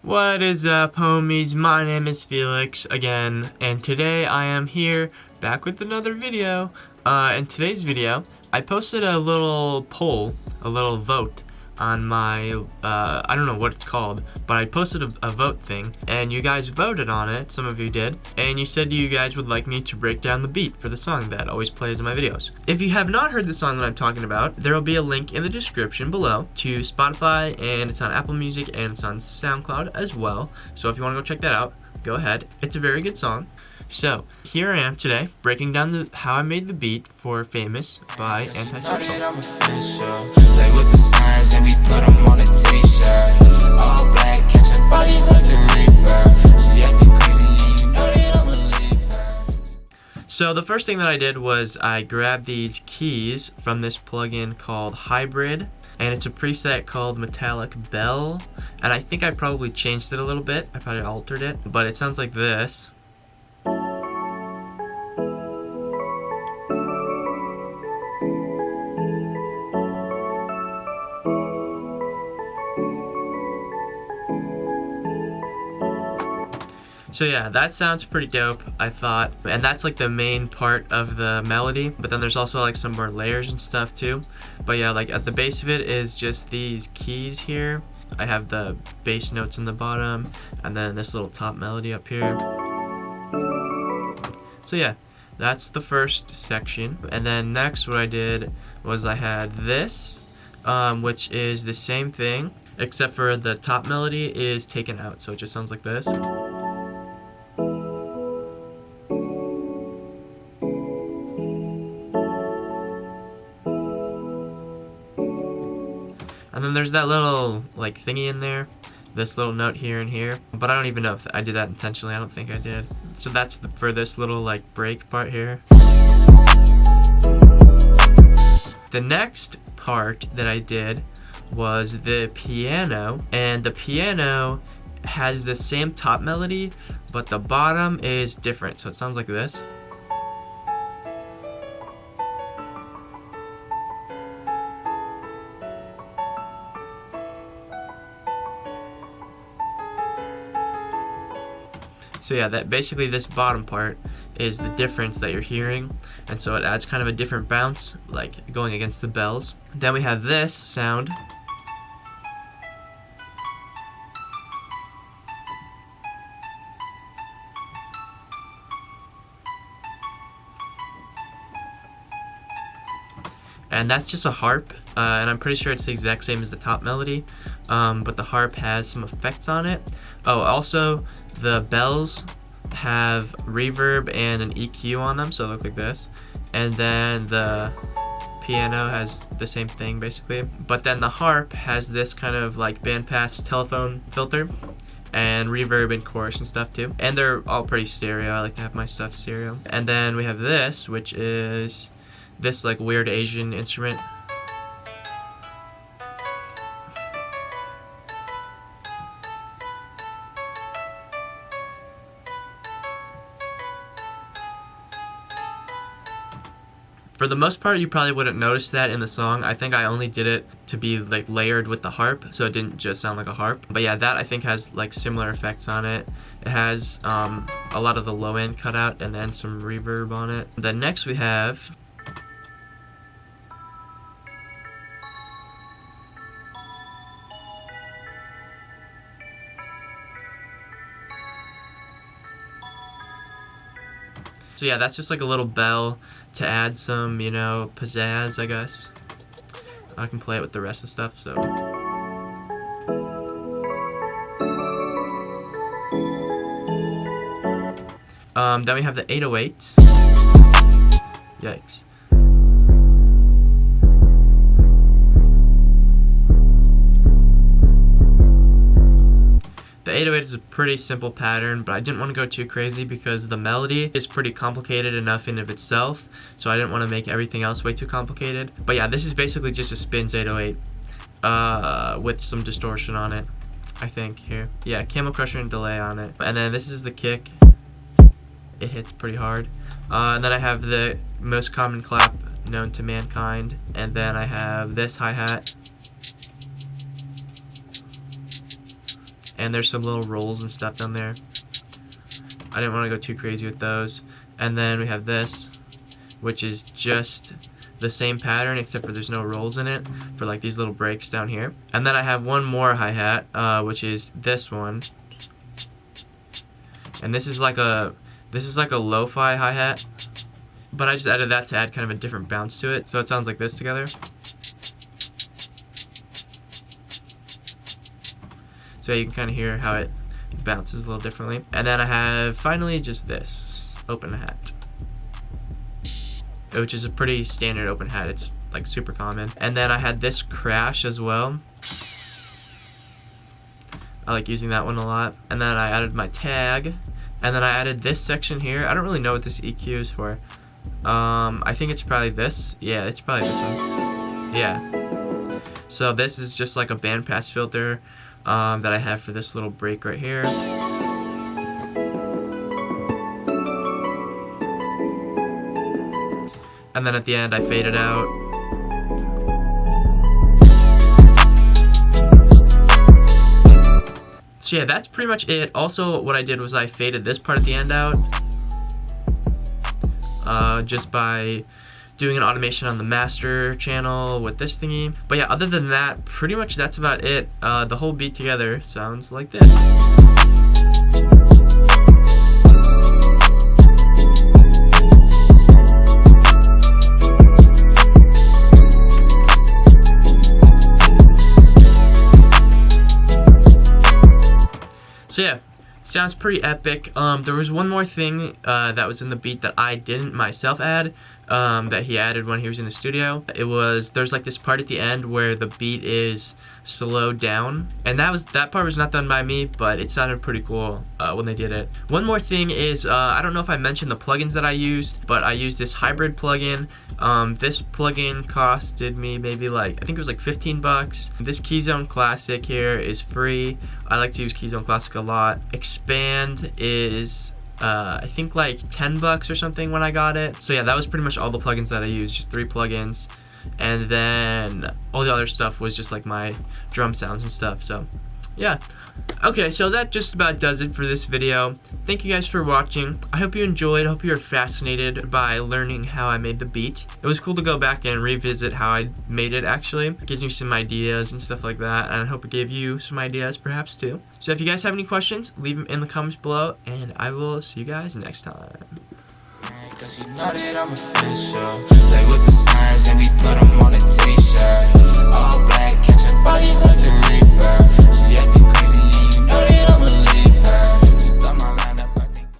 What is up, homies? My name is Felix again, and today I am here back with another video. In today's video, I posted a little poll, a little vote on my, I don't know what it's called, but I posted a vote thing, and you guys voted on it, some of you did, and you said you guys would like me to break down the beat for the song that always plays in my videos. If you have not heard the song that I'm talking about, there will be a link in the description below to Spotify, and it's on Apple Music, and it's on Soundcloud as well, so if you want to go check that out, go ahead. It's a very good song. So, here I am today, breaking down how I made the beat for Famous by Anti-Social. So the first thing that I did was I grabbed these keys from this plugin called Hybrid, and it's a preset called Metallic Bell, and I think I probably changed it a little bit. I probably altered it, but it sounds like this. So yeah, that sounds pretty dope, I thought, and that's like the main part of the melody, but then there's also like some more layers and stuff too. But yeah, like at the base of it is just these keys here. I have the bass notes in the bottom, and then this little top melody up here. So yeah, that's the first section. And then next what I did was I had this, which is the same thing, except for the top melody is taken out, so it just sounds like this. And then there's that little like thingy in there, this little note here and here, but I don't even know if I did that intentionally. I don't think I did. So that's for this little like break part here. The next part that I did was the piano, and the piano has the same top melody, but the bottom is different, so it sounds like this. So yeah, that basically this bottom part is the difference that you're hearing, and so it adds kind of a different bounce, like going against the bells. Then we have this sound. And that's just a harp, and I'm pretty sure it's the exact same as the top melody, but the harp has some effects on it. Oh, also, the bells have reverb and an EQ on them, so they look like this. And then the piano has the same thing, basically. But then the harp has this kind of like bandpass telephone filter, and reverb and chorus and stuff too. And they're all pretty stereo. I like to have my stuff stereo. And then we have this, which is this like weird Asian instrument. For the most part, you probably wouldn't notice that in the song. I think I only did it to be like layered with the harp, so it didn't just sound like a harp. But yeah, that I think has like similar effects on it. It has a lot of the low end cut out and then some reverb on it. Then next we have so yeah, that's just like a little bell to add some, you know, pizzazz, I guess. I can play it with the rest of the stuff, so. Then we have the 808. Yikes. The 808 is a pretty simple pattern, but I didn't want to go too crazy because the melody is pretty complicated enough in of itself, so I didn't want to make everything else way too complicated. But yeah, this is basically just a spins 808 with some distortion on it, I think, here. Yeah, Camel Crusher and delay on it. And then this is the kick. It hits pretty hard. And then I have the most common clap known to mankind, and then I have this hi-hat. and there's some little rolls and stuff down there. I didn't want to go too crazy with those. And then we have this, which is just the same pattern except for there's no rolls in it for like these little breaks down here. And then I have one more hi-hat, which is this one. And this is like a lo-fi hi-hat, but I just added that to add kind of a different bounce to it, so it sounds like this together. So you can kind of hear how it bounces a little differently. And then I have finally just this open hat, which is a pretty standard open hat. It's like super common. And then I had this crash as well. I like using that one a lot. And then I added my tag, and then I added this section here. I don't really know what this EQ is for. I think it's probably this. Yeah, it's probably this one. Yeah. So this is just like a bandpass filter that I have for this little break right here. And then at the end I fade it out. So yeah, that's pretty much it. Also, what I did was I faded this part at the end out, just by doing an automation on the master channel with this thingy. But yeah, other than that, pretty much that's about it. The whole beat together sounds like this. So yeah, sounds pretty epic. There was one more thing that was in the beat that I didn't myself add, that he added when he was in the studio. There's like this part at the end where the beat is slowed down, and that part was not done by me, but it sounded pretty cool when they did it. One more thing is, I don't know if I mentioned the plugins that I used, but I used this hybrid plugin. This plugin costed me maybe I think it was like 15 bucks. This Keyzone Classic here is free. I like to use Keyzone Classic a lot. Expand is I think like 10 bucks or something when I got it. So yeah, that was pretty much all the plugins that I used, just 3 plugins. And then all the other stuff was just like my drum sounds and stuff. So yeah. Okay, so that just about does it for this video. Thank you guys for watching. I hope you enjoyed. I hope you were fascinated by learning how I made the beat. It was cool to go back and revisit how I made it actually. It gives me some ideas and stuff like that, and I hope it gave you some ideas perhaps too. So if you guys have any questions, leave them in the comments below, and I will see you guys next time.